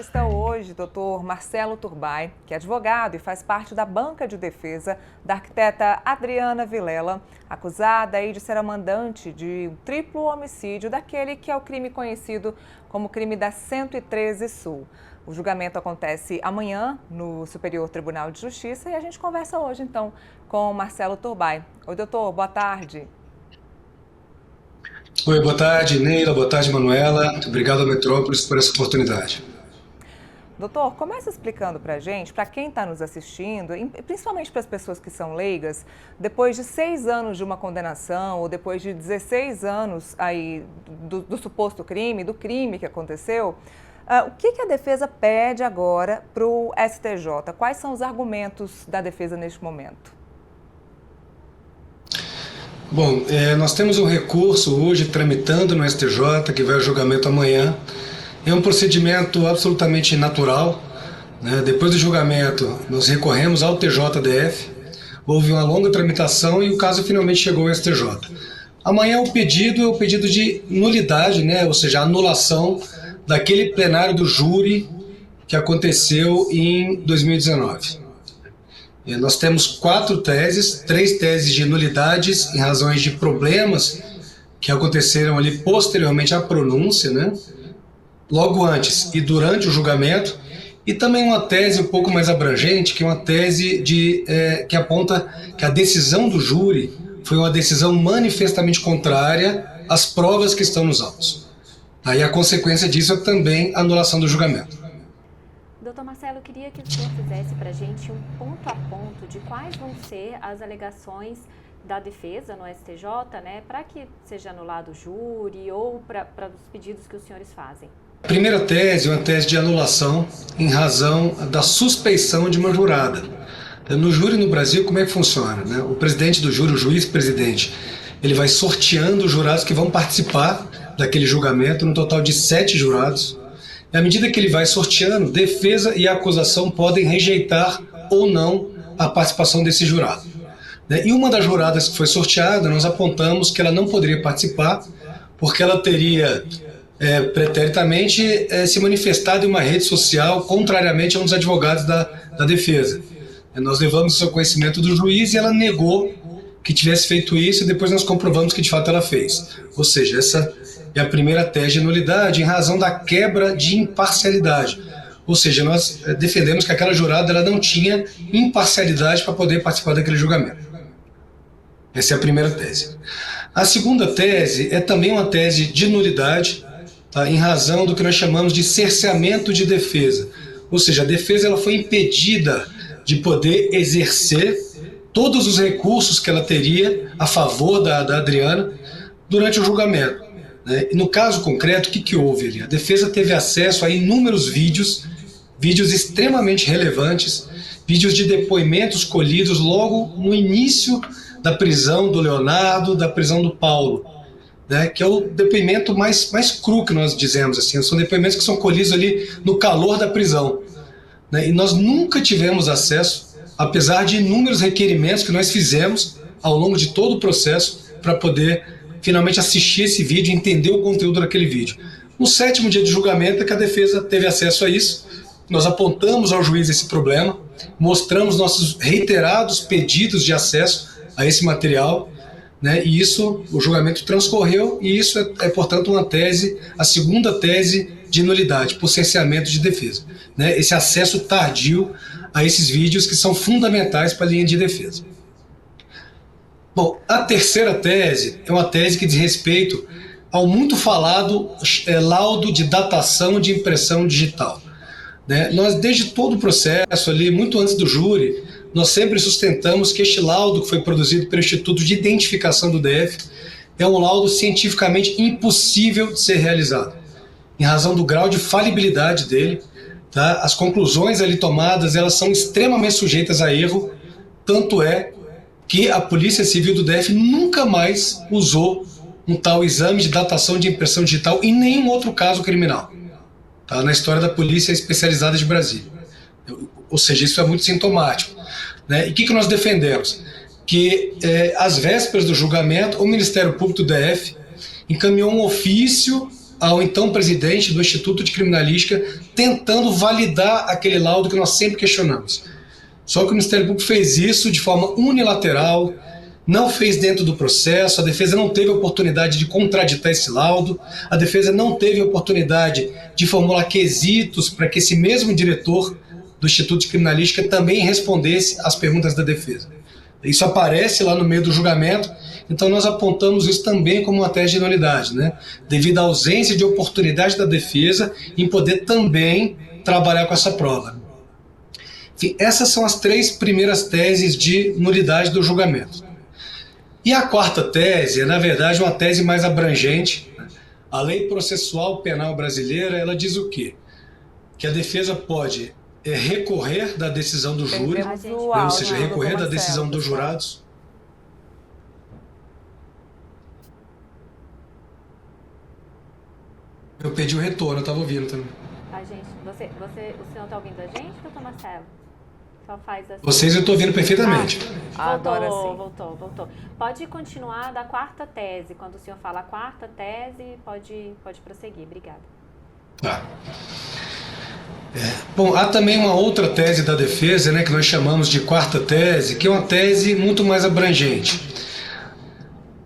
entrevista hoje Dr. Marcelo Turbay, que é advogado e faz parte da banca de defesa da arquiteta Adriana Vilela, acusada aí de ser a mandante de um triplo homicídio, daquele que é o crime conhecido como crime da 113 Sul. O julgamento acontece amanhã no Superior Tribunal de Justiça e a gente conversa hoje, então, com Marcelo Turbay. Oi, doutor, boa tarde. Oi, boa tarde, Neila, boa tarde, Manuela. Obrigado à Metrópolis por essa oportunidade. Doutor, começa explicando para a gente, para quem está nos assistindo, principalmente para as pessoas que são leigas, depois de 6 anos de uma condenação ou depois de 16 anos aí do suposto crime, do crime que aconteceu, o que a defesa pede agora para o STJ? Quais são os argumentos da defesa neste momento? Bom, nós temos um recurso hoje tramitando no STJ, que vai a julgamento amanhã. É um procedimento absolutamente natural, né? Depois do julgamento, nós recorremos ao TJDF, houve uma longa tramitação e o caso finalmente chegou ao STJ. Amanhã o pedido é o pedido de nulidade, né? Ou seja, a anulação daquele plenário do júri que aconteceu em 2019. Nós temos 4 teses, 3 teses de nulidades em razões de problemas que aconteceram ali posteriormente à pronúncia, né? Logo antes e durante o julgamento, e também uma tese um pouco mais abrangente, que é uma tese que aponta que a decisão do júri foi uma decisão manifestamente contrária às provas que estão nos autos. Aí a consequência disso é também a anulação do julgamento. Doutor Marcelo, eu queria que o senhor fizesse para a gente um ponto a ponto de quais vão ser as alegações da defesa no STJ, né, para que seja anulado o júri ou para os pedidos que os senhores fazem. A primeira tese é uma tese de anulação em razão da suspeição de uma jurada. No júri no Brasil, como é que funciona, né? O presidente do júri, o juiz-presidente, ele vai sorteando os jurados que vão participar daquele julgamento, no total de 7 jurados. E à medida que ele vai sorteando, defesa e acusação podem rejeitar ou não a participação desse jurado. E uma das juradas que foi sorteada, nós apontamos que ela não poderia participar porque ela teria preteritamente se manifestado em uma rede social contrariamente a um dos advogados da defesa. Nós levamos isso ao conhecimento do juiz e ela negou que tivesse feito isso e depois nós comprovamos que de fato ela fez. Ou seja, essa é a primeira tese de nulidade em razão da quebra de imparcialidade. Ou seja, nós defendemos que aquela jurada ela não tinha imparcialidade para poder participar daquele julgamento. Essa é a primeira tese. A segunda tese é também uma tese de nulidade, tá, em razão do que nós chamamos de cerceamento de defesa. Ou seja, a defesa ela foi impedida de poder exercer todos os recursos que ela teria a favor da Adriana durante o julgamento. No caso concreto, o que houve ali? A defesa teve acesso a inúmeros vídeos extremamente relevantes, vídeos de depoimentos colhidos logo no início da prisão do Leonardo, da prisão do Paulo, né, que é o depoimento mais cru que nós dizemos, assim, são depoimentos que são colhidos ali no calor da prisão, né, e nós nunca tivemos acesso, apesar de inúmeros requerimentos que nós fizemos ao longo de todo o processo para poder finalmente assistir esse vídeo e entender o conteúdo daquele vídeo. No 7º dia de julgamento é que a defesa teve acesso a isso, nós apontamos ao juiz esse problema, mostramos nossos reiterados pedidos de acesso a esse material, né, e isso, o julgamento transcorreu e isso portanto, uma tese, a segunda tese de nulidade, por cerceamento de defesa. Né, esse acesso tardio a esses vídeos que são fundamentais para a linha de defesa. Bom, a terceira tese é uma tese que diz respeito ao muito falado laudo de datação de impressão digital. Né? Nós, desde todo o processo, ali, muito antes do júri, nós sempre sustentamos que este laudo que foi produzido pelo Instituto de Identificação do DF é um laudo cientificamente impossível de ser realizado, em razão do grau de falibilidade dele. Tá? As conclusões ali tomadas elas são extremamente sujeitas a erro, tanto é que a Polícia Civil do DF nunca mais usou um tal exame de datação de impressão digital em nenhum outro caso criminal, tá? Na história da Polícia Especializada de Brasília. Ou seja, isso é muito sintomático. Né? E o que nós defendemos? Que às vésperas do julgamento, o Ministério Público do DF encaminhou um ofício ao então presidente do Instituto de Criminalística, tentando validar aquele laudo que nós sempre questionamos. Só que o Ministério Público fez isso de forma unilateral, não fez dentro do processo, a defesa não teve oportunidade de contraditar esse laudo, a defesa não teve oportunidade de formular quesitos para que esse mesmo diretor do Instituto de Criminalística também respondesse às perguntas da defesa. Isso aparece lá no meio do julgamento, então nós apontamos isso também como uma tese de nulidade, né? Devido à ausência de oportunidade da defesa em poder também trabalhar com essa prova. Enfim, essas são as 3 primeiras teses de nulidade do julgamento. E a quarta tese é, na verdade, uma tese mais abrangente. A Lei Processual Penal Brasileira, ela diz o quê? Que a defesa pode recorrer da decisão do júri, ou seja, recorrer da decisão dos jurados. Eu perdi o retorno, eu estava ouvindo também. O senhor está ouvindo a gente, doutor Marcelo? Só faz assim. Vocês eu estou ouvindo perfeitamente. Voltou. Pode continuar da quarta tese. Quando o senhor fala a quarta tese, pode prosseguir. Obrigada. Tá. Bom, há também uma outra tese da defesa, né, que nós chamamos de quarta tese, que é uma tese muito mais abrangente.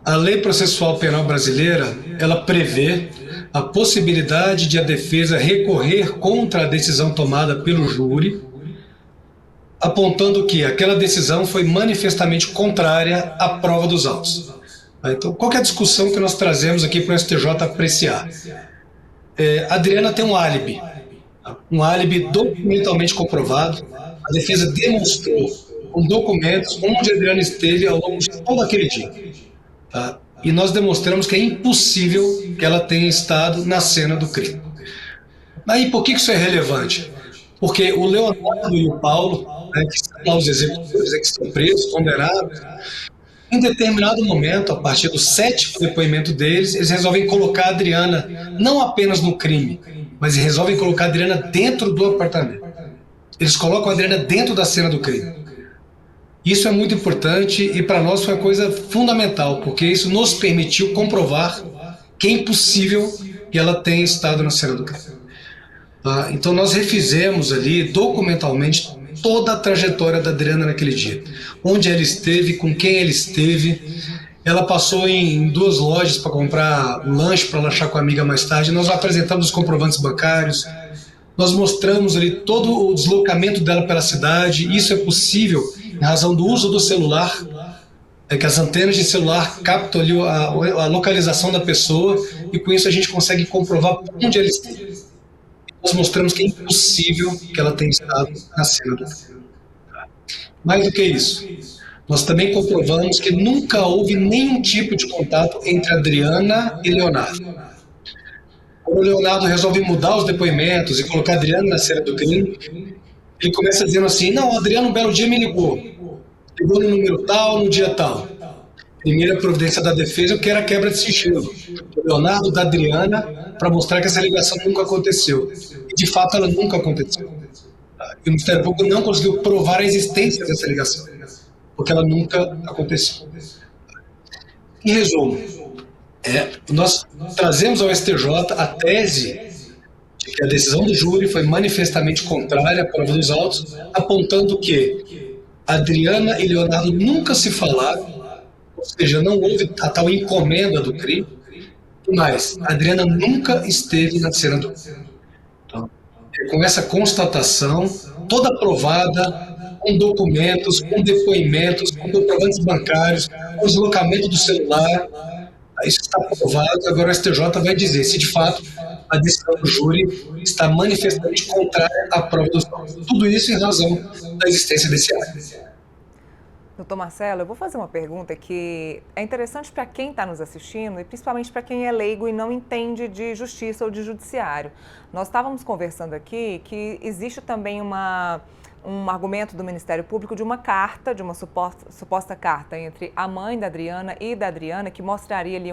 A Lei Processual Penal Brasileira, ela prevê a possibilidade de a defesa recorrer contra a decisão tomada pelo júri, apontando que aquela decisão foi manifestamente contrária à prova dos autos. Então, qual que é a discussão que nós trazemos aqui para o STJ apreciar? A Adriana tem um álibi documentalmente comprovado. A defesa demonstrou com documentos onde a Adriana esteve ao longo de todo aquele dia. Tá? E nós demonstramos que é impossível que ela tenha estado na cena do crime. Aí, por que isso é relevante? Porque o Leonardo e o Paulo, né, que são lá os executores, que estão presos, condenados, em determinado momento, a partir do 7º depoimento deles, eles resolvem colocar a Adriana não apenas no crime, mas resolvem colocar a Adriana dentro do apartamento. Eles colocam a Adriana dentro da cena do crime. Isso é muito importante e para nós foi uma coisa fundamental, porque isso nos permitiu comprovar que é impossível que ela tenha estado na cena do crime. Então nós refizemos ali documentalmente toda a trajetória da Adriana naquele dia. Onde ela esteve, com quem ela esteve. Ela passou em 2 lojas para comprar um lanche para lanchar com a amiga mais tarde. Nós apresentamos os comprovantes bancários. Nós mostramos ali todo o deslocamento dela pela cidade. Isso é possível em razão do uso do celular, que as antenas de celular captam ali a localização da pessoa e com isso a gente consegue comprovar onde ela esteve. Nós mostramos que é impossível que ela tenha estado na cena do crime. Mais do que isso, nós também comprovamos que nunca houve nenhum tipo de contato entre Adriana e Leonardo. Quando o Leonardo resolve mudar os depoimentos e colocar a Adriana na cena do crime, ele começa dizendo assim: não, a Adriana um belo dia me ligou no número tal, no dia tal. Primeira providência da defesa, que era a quebra de sigilo. O Leonardo da Adriana, para mostrar que essa ligação nunca aconteceu. E, de fato, ela nunca aconteceu. E o Ministério Público não conseguiu provar a existência dessa ligação, porque ela nunca aconteceu. Em resumo, nós trazemos ao STJ a tese de que a decisão do júri foi manifestamente contrária à prova dos autos, apontando que Adriana e Leonardo nunca se falaram, ou seja, não houve a tal encomenda do crime, mas a Adriana nunca esteve na cena do crime. Então, com essa constatação, toda provada, com documentos, com depoimentos, com comprovantes bancários, com deslocamento do celular, isso está provado. Agora o STJ vai dizer se de fato a decisão do júri está manifestamente contrária à prova dos autos. Tudo isso em razão da existência desse ato. Doutor Marcelo, eu vou fazer uma pergunta que é interessante para quem está nos assistindo e principalmente para quem é leigo e não entende de justiça ou de judiciário. Nós estávamos conversando aqui que existe também um argumento do Ministério Público de uma carta, de uma suposta carta entre a mãe da Adriana e da Adriana, que mostraria ali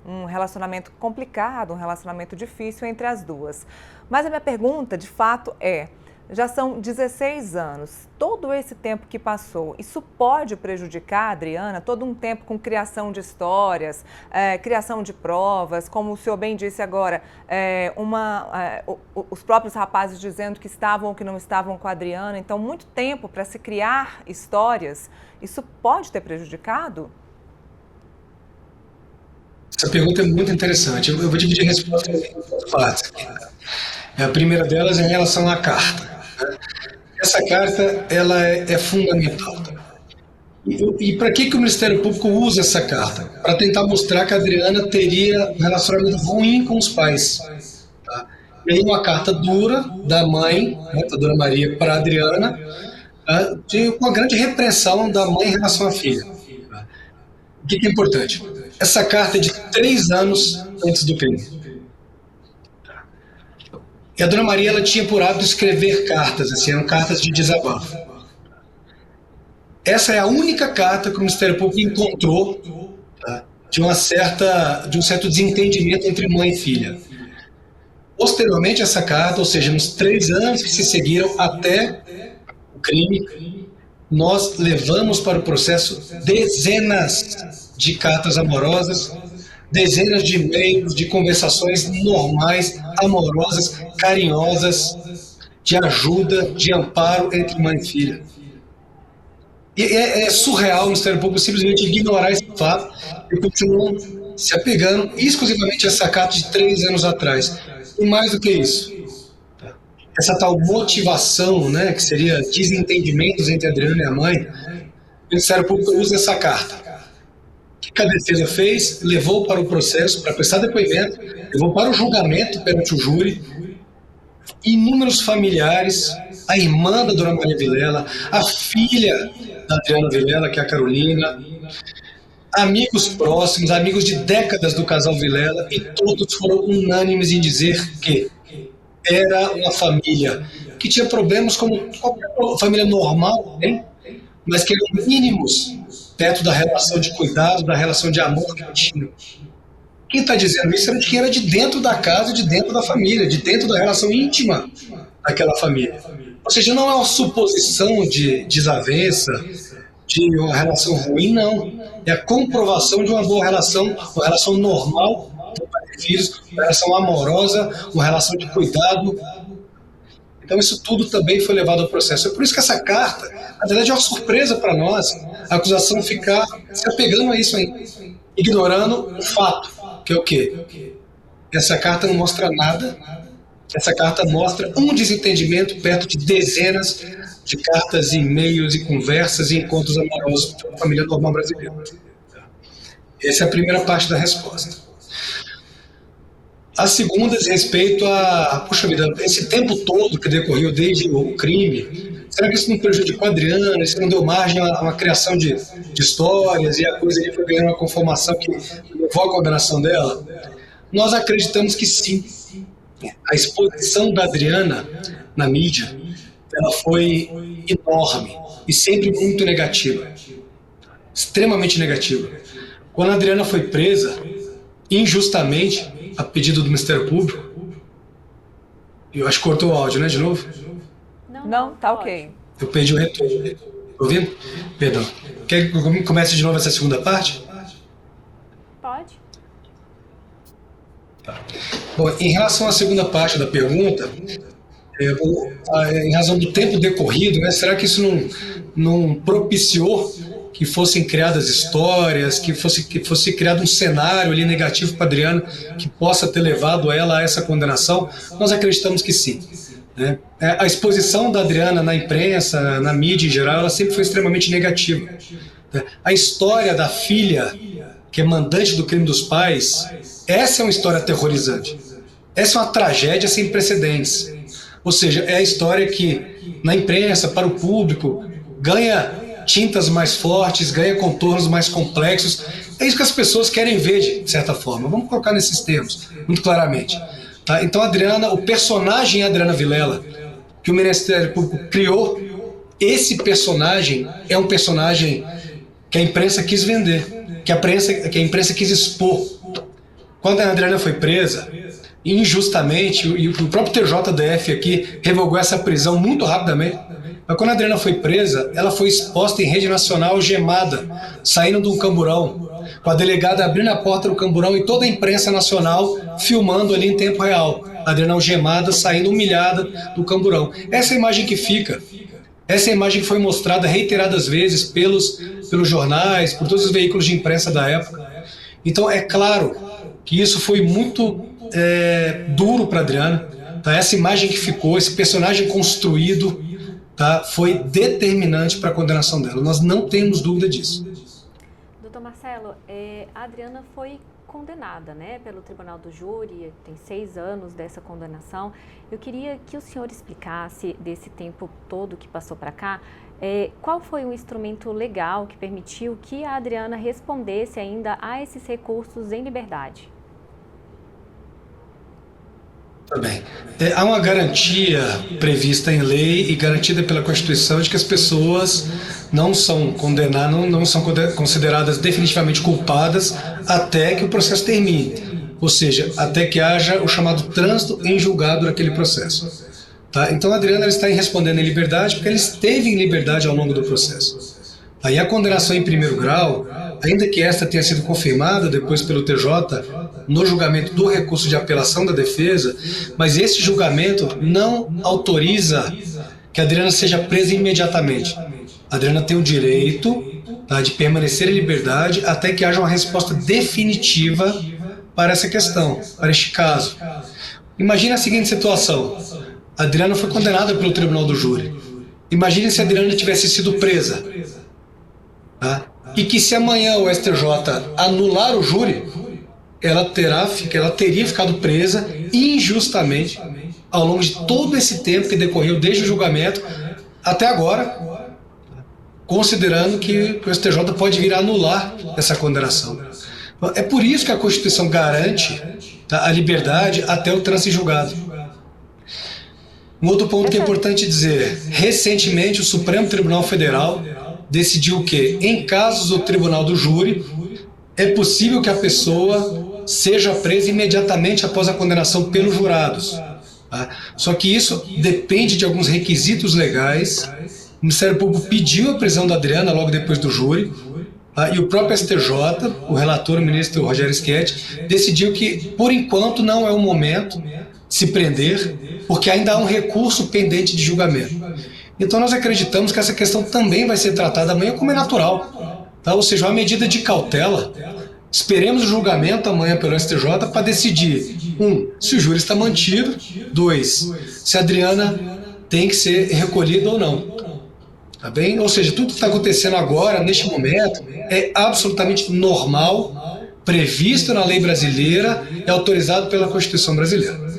um relacionamento complicado, um relacionamento difícil entre as duas. Mas a minha pergunta, de fato, Já são 16 anos. Todo esse tempo que passou, isso pode prejudicar a Adriana? Todo um tempo com criação de histórias, criação de provas, como o senhor bem disse agora, os próprios rapazes dizendo que estavam ou que não estavam com a Adriana. Então, muito tempo para se criar histórias. Isso pode ter prejudicado? Essa pergunta é muito interessante. Eu vou dividir a resposta em duas partes. A primeira delas é em relação à carta. Essa carta ela é fundamental. E para que o Ministério Público usa essa carta? Para tentar mostrar que a Adriana teria um relacionamento ruim com os pais. Tá? E aí uma carta dura da mãe, né, da Dona Maria, para a Adriana, tá, de uma grande repressão da mãe em relação à filha. Tá? O que é importante? Essa carta é de 3 anos antes do crime. E a Dona Maria ela tinha por hábito escrever cartas, assim, eram cartas de desabafo. Essa é a única carta que o Ministério Público encontrou, tá, de um certo desentendimento entre mãe e filha. Posteriormente, essa carta, ou seja, nos 3 anos que se seguiram até o crime, nós levamos para o processo dezenas de cartas amorosas, dezenas de e-mails, de conversações normais, amorosas, carinhosas, de ajuda, de amparo entre mãe e filha. E é surreal o Ministério Público simplesmente ignorar esse fato e continuam se apegando exclusivamente a essa carta de 3 anos atrás. E mais do que isso, essa tal motivação, né, que seria desentendimentos entre a Adriana e a mãe, o Ministério Público usa essa carta. O que a defesa fez? Levou para o processo, para prestar depoimento, levou para o julgamento perante o júri, inúmeros familiares, a irmã da Dona Maria Vilela, a filha da Adriana Vilela, que é a Carolina, amigos próximos, amigos de décadas do casal Vilela, e todos foram unânimes em dizer que era uma família que tinha problemas como qualquer família normal, né? Mas que eram mínimos perto da relação de cuidado, da relação de amor que tinham. Quem está dizendo isso era de quem era de dentro da casa, de dentro da família, de dentro da relação íntima daquela família. Ou seja, não é uma suposição de desavença, de uma relação ruim, não. É a comprovação de uma boa relação, uma relação normal de pais e filhos, uma relação amorosa, uma relação de cuidado. Então isso tudo também foi levado ao processo. É por isso que essa carta, na verdade, é uma surpresa para nós, a acusação ficar se apegando a isso aí, ignorando o fato, que é o quê? Essa carta não mostra nada, essa carta mostra um desentendimento perto de dezenas de cartas, e-mails e conversas e encontros amorosos da família normal brasileira. Essa é a primeira parte da resposta. A segunda diz respeito a, puxa vida, esse tempo todo que decorreu desde o crime, será que isso não prejudicou a Adriana, isso não deu margem a uma criação de histórias e a coisa ali foi ganhando uma conformação que levou à condenação dela? Nós acreditamos que sim. A exposição da Adriana na mídia, ela foi enorme e sempre muito negativa, extremamente negativa. Quando a Adriana foi presa, injustamente, a pedido do Ministério Público, eu acho que cortou o áudio, né, de novo? Não, tá ok. Eu perdi o retorno. Tá ouvindo? Perdão. Quer que eu comece de novo essa segunda parte? Pode. Tá. Bom, em relação à segunda parte da pergunta, em razão do tempo decorrido, né, será que isso não propiciou que fossem criadas histórias, que fosse criado um cenário ali negativo para a Adriana, que possa ter levado ela a essa condenação? Nós acreditamos que sim. Né? A exposição da Adriana na imprensa, na mídia em geral, ela sempre foi extremamente negativa. Né? A história da filha, que é mandante do crime dos pais, essa é uma história aterrorizante. Essa é uma tragédia sem precedentes. Ou seja, é a história que, na imprensa, para o público, ganha tintas mais fortes, ganha contornos mais complexos. É isso que as pessoas querem ver, de certa forma. Vamos colocar nesses termos, muito claramente. Tá? Então, Adriana, o personagem Adriana Vilela, que o Ministério Público criou, esse personagem é um personagem que a imprensa quis vender, que a imprensa quis expor. Quando a Adriana foi presa, injustamente, e o próprio TJDF aqui revogou essa prisão muito rapidamente. Mas quando a Adriana foi presa, ela foi exposta em rede nacional algemada, saindo de um camburão, com a delegada abrindo a porta do camburão e toda a imprensa nacional filmando ali em tempo real. A Adriana algemada, saindo humilhada do camburão. Essa é a imagem que fica. Essa é a imagem que foi mostrada reiteradas vezes pelos jornais, por todos os veículos de imprensa da época. Então, é claro que isso foi muito duro para a Adriana. Tá? Essa imagem que ficou, esse personagem construído, tá? Foi determinante para a condenação dela. Nós não temos dúvida disso. Doutor Marcelo, a Adriana foi condenada, né, pelo Tribunal do Júri, tem 6 anos dessa condenação. Eu queria que o senhor explicasse, desse tempo todo que passou para cá, qual foi o instrumento legal que permitiu que a Adriana respondesse ainda a esses recursos em liberdade? Bem, há uma garantia prevista em lei e garantida pela Constituição de que as pessoas não são condenadas, não são consideradas definitivamente culpadas até que o processo termine, ou seja, até que haja o chamado trânsito em julgado daquele processo. Tá? Então a Adriana está respondendo em liberdade porque ela esteve em liberdade ao longo do processo. Aí a condenação em primeiro grau, ainda que esta tenha sido confirmada depois pelo TJ no julgamento do recurso de apelação da defesa, mas esse julgamento não autoriza que a Adriana seja presa imediatamente. A Adriana tem o direito, tá, de permanecer em liberdade até que haja uma resposta definitiva para essa questão, para este caso. Imagine a seguinte situação: a Adriana foi condenada pelo Tribunal do Júri. Imagine se a Adriana tivesse sido presa. Tá? E que se amanhã o STJ anular o júri, ela teria ficado presa injustamente ao longo de todo esse tempo que decorreu desde o julgamento até agora, considerando que o STJ pode vir a anular essa condenação. É por isso que a Constituição garante, tá, a liberdade até o trânsito em julgado. Um outro ponto que é importante dizer: recentemente o Supremo Tribunal Federal decidiu que, em casos do Tribunal do Júri, é possível que a pessoa seja presa imediatamente após a condenação pelos jurados. Tá? Só que isso depende de alguns requisitos legais. O Ministério Público pediu a prisão da Adriana logo depois do júri, tá? E o próprio STJ, o relator, o ministro Rogério Schetti, decidiu que, por enquanto, não é o momento de se prender, porque ainda há um recurso pendente de julgamento. Então nós acreditamos que essa questão também vai ser tratada amanhã, como é natural. Tá? Ou seja, uma medida de cautela. Esperemos o julgamento amanhã pelo STJ para decidir, 1, se o júri está mantido, 2, se a Adriana tem que ser recolhida ou não. Tá bem? Ou seja, tudo que está acontecendo agora, neste momento, é absolutamente normal, previsto na lei brasileira e autorizado pela Constituição brasileira.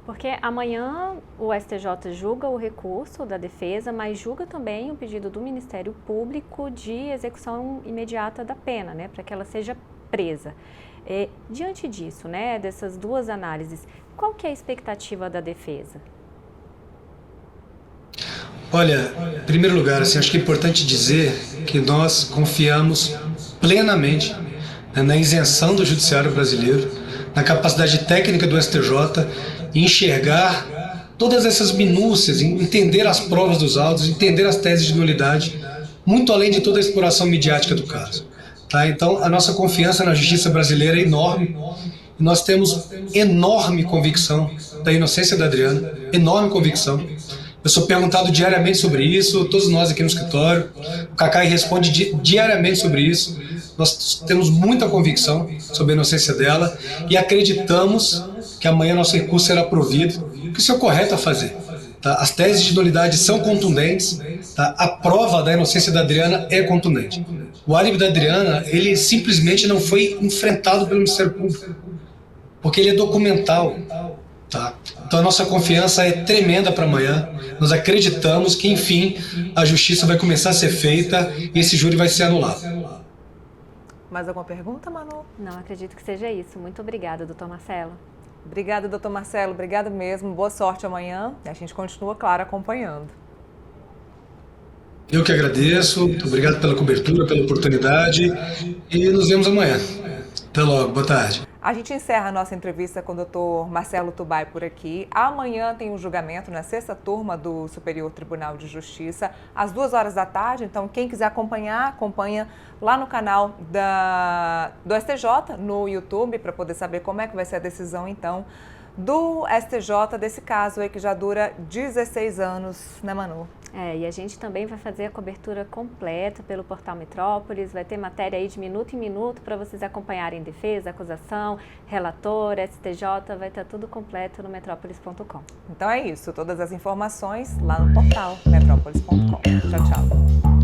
Porque amanhã o STJ julga o recurso da defesa, mas julga também o pedido do Ministério Público de execução imediata da pena, né, para que ela seja presa. Diante disso, né, dessas duas análises, qual que é a expectativa da defesa? Olha, em primeiro lugar, assim, acho que é importante dizer que nós confiamos plenamente, né, na isenção do judiciário brasileiro, na capacidade técnica do STJ, enxergar todas essas minúcias, entender as provas dos autos, entender as teses de nulidade, muito além de toda a exploração midiática do caso. Tá? Então, a nossa confiança na justiça brasileira é enorme. Nós temos enorme convicção da inocência da Adriana, enorme convicção. Eu sou perguntado diariamente sobre isso, todos nós aqui no escritório, o Cacai responde diariamente sobre isso. Nós temos muita convicção sobre a inocência dela e acreditamos que amanhã nosso recurso será provido, que isso é o correto a fazer. Tá? As teses de nulidade são contundentes, tá? A prova da inocência da Adriana é contundente. O álibi da Adriana, ele simplesmente não foi enfrentado pelo Ministério Público, porque ele é documental. Tá? Então a nossa confiança é tremenda para amanhã. Nós acreditamos que, enfim, a justiça vai começar a ser feita e esse júri vai ser anulado. Mais alguma pergunta, Manu? Não, acredito que seja isso. Muito obrigada, doutor Marcelo. Obrigada, doutor Marcelo. Obrigada mesmo. Boa sorte amanhã. A gente continua, claro, acompanhando. Eu que agradeço. Obrigado pela cobertura, pela oportunidade. E nos vemos amanhã. Até logo. Boa tarde. A gente encerra a nossa entrevista com o doutor Marcelo Tubay por aqui. Amanhã tem o julgamento na 6ª turma do Superior Tribunal de Justiça, às 2 horas da tarde. Então, quem quiser acompanhar, acompanha lá no canal do STJ, no YouTube, para poder saber como é que vai ser a decisão, então, do STJ desse caso aí que já dura 16 anos, né, Manu? E a gente também vai fazer a cobertura completa pelo Portal Metrópolis, vai ter matéria aí de minuto em minuto para vocês acompanharem defesa, acusação, relator, STJ, vai estar tudo completo no metrópolis.com. Então é isso, todas as informações lá no portal metrópolis.com. Tchau, tchau.